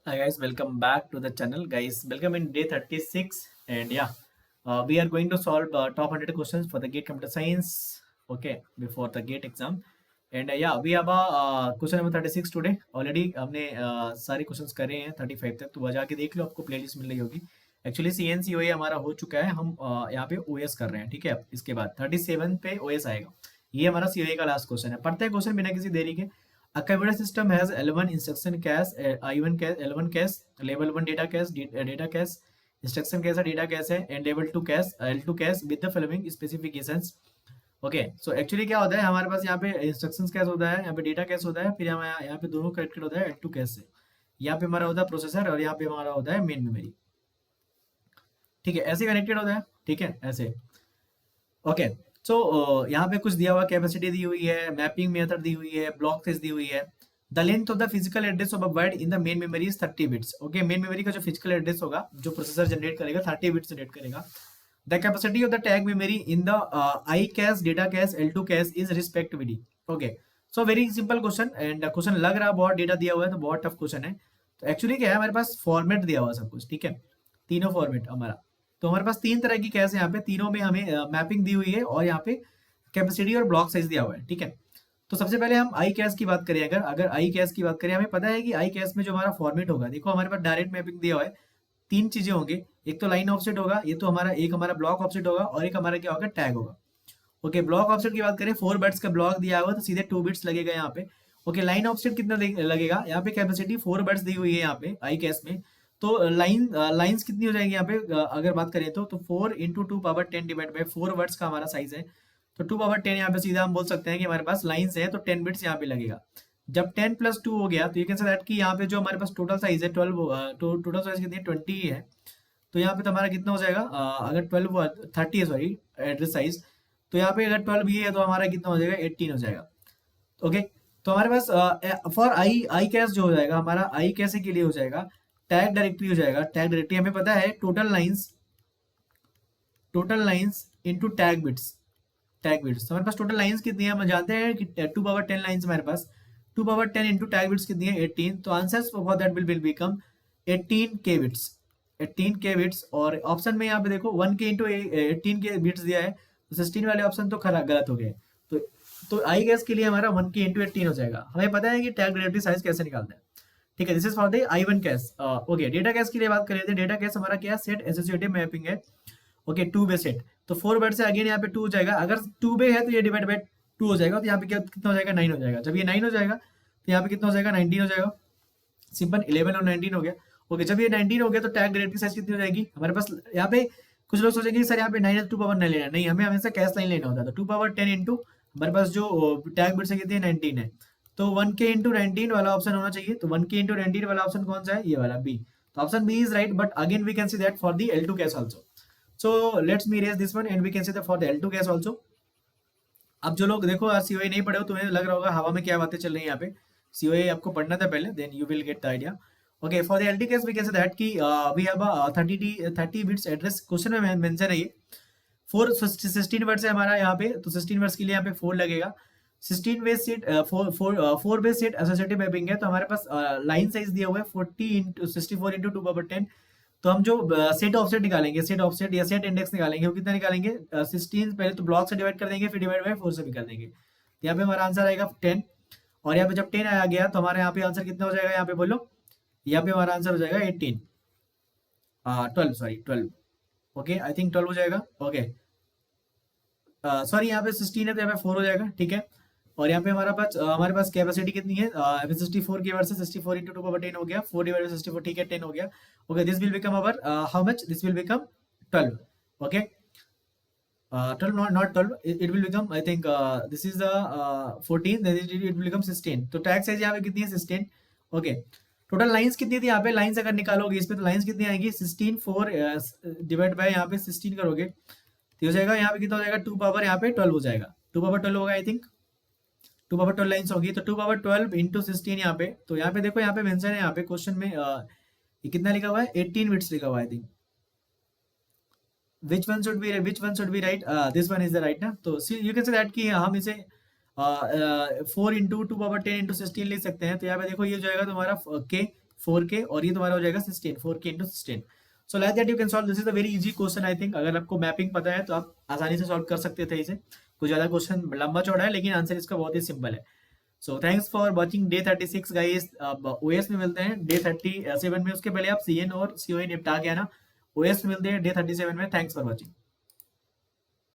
Hi guys, welcome back to the channel. Guys, welcome in day 36 and yeah, we are going to solve top 100 questions for the GATE Computer Science. Okay, before the GATE exam. And yeah, we have a question number 36 today. Already हमने सारे questions करे हैं 35 तक, तो वह जाके देख लो, आपको प्लेलिस्ट मिल रही होगी. एक्चुअली CNCOA हमारा हो चुका है, हम यहाँ पे OS कर रहे हैं. ठीक है, इसके बाद 37 पे OS आएगा. ये हमारा COA का लास्ट क्वेश्चन है. पढ़ते हैं क्वेश्चन बिना किसी देरी के. A computer system has L1 instruction cache, I1 cache, L1 cache, level 1 data cache, data cache, instruction cache data cache है, and level 2 cache, L2 cache with the following specifications. Okay, so actually क्या होता है हमारे पास यहाँ पे instructions cash होता है, यहाँ पे डेटा कैश होता है, फिर यहाँ पे दोनों कनेक्टेड होता है L2 कैश से. यहाँ पे हमारा होता है प्रोसेसर और यहाँ पे हमारा होता है मेन मेमोरी. ठीक है, ऐसे कनेक्टेड होता है. ठीक है, ऐसे. ओके, सो यहाँ पे कुछ दिया हुआ, कैपेसिटी दी हुई है, मैपिंग मेथड दी हुई है, ब्लॉक साइज दी हुई है. The length of the physical address of a word in the main memory is 30 bits. Okay, main memory का जो फिजिकल एड्रेस होगा, जो प्रोसेसर जनरेट करेगा, 30 बिट्स जनरेट करेगा. The capacity of the tag memory in the I cash, data cache, L2 cash is respectively. Okay, so very simple question. And question लग रहा है बहुत डेटा दिया हुआ है, तो बहुत टफ क्वेश्चन है. तो एक्चुअली क्या है, हमारे पास फॉर्मेट दिया हुआ सब कुछ. ठीक है, तीनों फॉर्मेट हमारा. तो हमारे पास तीन तरह की कैश है यहाँ पे, तीनों में हमें मैपिंग दी हुई है और यहाँ पे कैपेसिटी और ब्लॉक साइज दिया हुआ है. ठीक है, तो सबसे पहले हम आई कैश की बात करें. अगर आई कैश की बात करें, हमें पता है कि आई कैश में जो हमारा फॉर्मेट होगा, देखो हमारे पास डायरेक्ट मैपिंग दिया हुआ है. तीन चीजें होंगी, एक तो लाइन ऑफसेट होगा, ये तो हमारा एक हमारा ब्लॉक ऑफसेट होगा, और एक हमारा क्या होगा, टैग होगा. ओके, ब्लॉक ऑफसेट की बात करें, 4 बिट्स का ब्लॉक दिया हुआ, तो सीधे 2 बिट्स लगेगा यहाँ पे. ओके, लाइन ऑफसेट कितना लगेगा, यहाँ पे कैपेसिटी 4 बिट्स दी हुई है यहाँ पे आई कैश में. तो लाइन्स कितनी हो जाएगी यहाँ पे, अगर बात करें तो 4 into 2 power 10 divide by 4 words का हमारा साइज है. तो 2 पावर 10 यहाँ पे सीधा हम बोल सकते हैं कि हमारे पास लाइन्स है, तो 10 बिट्स यहाँ पे लगेगा. जब 10 प्लस 2 हो गया, तो यू कैन से दैट कि यहाँ पे जो हमारे पास टोटल साइज है 12, टोटल साइज कितनी है, 20 है. तो यहाँ पे तो हमारा कितना हो जाएगा, अगर 12 30 है, सॉरी, एड्रेस साइज. तो यहाँ पे अगर 12 भी है, तो हमारा कितना हो जाएगा, 18 हो जाएगा. ओके, तो हमारे पास फॉर आई कैश जो हो जाएगा हमारा, आई कैश के लिए हो जाएगा टैग डायरेक्टरी हो जाएगा. टैग डायरेक्टरी हमें पता है total lines into tag bits. तो हमारे पास टोटल लाइंस कितनी है, हम जानते हैं कि 2 पावर 10 लाइंस हमारे पास. 2 पावर 10 इंटू टैग बिट्स कितनी है, 18. तो answer for that will become 18K bits. 18K bits. और ऑप्शन में यहाँ पे देखो 1K इंटू 18K बिट्स दिया है, तो 16 वाले ऑप्शन तो गलत हो गए. तो आई गैस के लिए हमारा 1K इंटू 18 हो जाएगा. हमें पता है कि टैग डायरेक्टरी साइज कैसे निकालते हैं. ठीक है, this is for the I1 cash. Okay, data cache के लिए बात करें, डेटा कैश हमारा क्या, सेट एसोसिएटिव मैपिंग है. ओके, 2 बे सेट. तो 4 वर्ड से अगेन यहाँ पे 2 हो जाएगा. अगर 2 बे है तो ये डिवाइड बाई 2 हो जाएगा, तो यहाँ पे कितना हो जाएगा, 9 हो जाएगा. जब ये 9 हो जाएगा, तो यहाँ पे कितना हो जाएगा, 19 हो जाएगा. सिंपल, 11 और 19 हो गया. ओके, जब ये 19 हो गया, तो टैग डायरेक्टरी साइज कितनी हो जाएगी हमारे पास. यहाँ पे कुछ लोग सोचेंगे सर यहाँ पे 9 है, 2 पावर 9 लेना. नहीं, हमें हमेशा कैश लाइन लेना होता है. तो 2 पावर 10 इंटू हमारे पास जो टैग बिट से कितनी है, 19 है. तो 1K इंटू 19 वाला ऑप्शन होना चाहिए. तो 1K इंटू 19 वाला ऑप्शन कौन सा है, ये वाला बी. तो option B is right, but again we can see that for the L2 cache also. So let's me erase this one and we can say that for the L2 case also. अब जो लोग देखो COA नहीं पढ़े हो, तुम्हें लग रहा होगा हवा में क्या बातें चल रही है यहाँ पे. COA आपको पढ़ना था पहले, then you will get the idea. Okay, for the LT case we can say that कि we have a 30 bits address. Question में मेंशन है ये 16 वर्ड्स है हमारा यहाँ पे. तो 16 वर्ड्स के लिए यहाँ पे 4 लगेगा. 16 base set 4 base set associative mapping है. तो हमारे पास लाइन साइज दिया हुआ है 40 इंटू 64 इंटू 2 पावर 10. तो हम जो सेट ऑफसेट निकालेंगे, सेट ऑफसेट या सेट इंडेक्स निकालेंगे, वो कितना निकालेंगे, 16 पहले तो ब्लॉक से डिवाइड कर देंगे, फिर डिवाइड बाय 4 से भी कर देंगे. तो यहाँ पे हमारा आंसर आएगा 10. और यहाँ पे जब 10 आ गया, तो हमारे यहाँ पे आंसर कितना हो जाएगा, यहाँ पे बोलो. यहाँ पे हमारा आंसर हो जाएगा 18, 12, सॉरी 12. ओके, आई थिंक 12 हो जाएगा. ओके, सॉरी यहाँ पे 16 है, तो यहाँ पे 4 हो जाएगा. ठीक है, और यहाँ पे हमारे पास कैपेसिटी कितनी है, 64 की वर्ड से 64 इंटू 2 पावर 10 हो गया, 4 डिवाइड 64. ठीक है, 10 हो गया. Okay, this will become our how much, this will become 12. Okay, 12 not 12, it will become, I think this is the 14, then it will become 16. तो टैग साइज यहाँ पे कितनी है, 16. ओके, टोटल लाइंस कितनी थी यहाँ पे, लाइंस अगर निकालोगे इस पे, तो लाइंस कितनी आएगी, 16, 4 डिवाइड बाय यहाँ पे 16 करोगे, तो हो जाएगा यहाँ पे कितना हो जाएगा, 2 पावर यहाँ पे 12 हो जाएगा. 2 पावर 12 होगा, आई थिंक 2 पावर 12 लाइन्स होगी. तो 2 पावर 12 इंटू 16 यहाँ पे. तो यहाँ पे देखो, यहाँ पे मेंशन है, यहाँ पे क्वेश्चन में ये कितना लिखा हुआ है, 18 बिट्स लिखा हुआ है. I think which one should be right, this one is the right ना. तो you can say that कि हम इसे 4 इंटू 2 पावर 10 इंटू 16 लिख सकते हैं. तो यहाँ पे देखो, ये जो आएगा तुम्हारा K 4k और ये तुम्हारा हो जाएगा 16, 4k into 16. So like that you can solve. This is a very easy question I think. अगर आपको मैपिंग पता है तो आप आसानी से सॉल्व कर सकते थे इसे. कुछ ज्यादा क्वेश्चन लंबा चौड़ा है लेकिन आंसर इसका बहुत ही सिंपल है. So thanks for watching day 36 guys. अब ओएस में मिलते हैं डे 37 में. उसके पहले आप सीएन और सीओए निपटा के आना. ओएस में मिलते हैं डे 37 में. Thanks for watching.